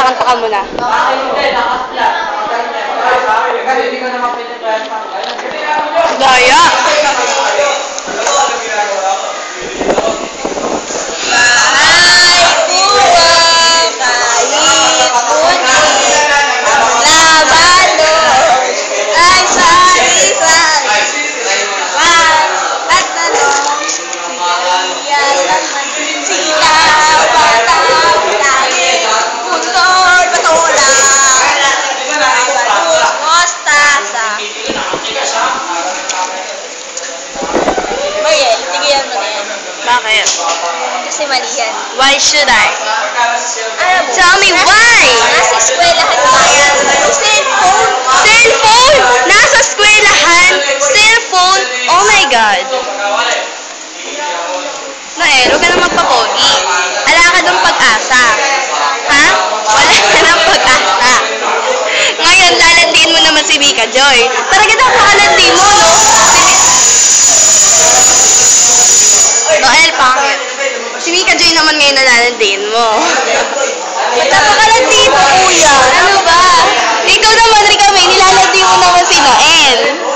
Kanta ka muna. Daya! Bakit? Kasi mali yan. Why should I? Alam mo, Tell me why! nasa eskwelahan tayo. Cellphone! Cellphone! Nasa eskwelahan! Cellphone! Oh my God! Noel, huwag ka na magpapogi. Ala ka dong pag-asa. Ha? Wala ka ng pag-asa. Ngayon, lalandiin mo naman si Mika Joy. Talaga daw pakalandi mo, no? Noel, pangit. Si Mika Joy naman ngayon nalalandiin mo. Napakalandi mo, kuya. Ano ba? Ikaw naman, Rika May, nilalandi mo naman si Noel.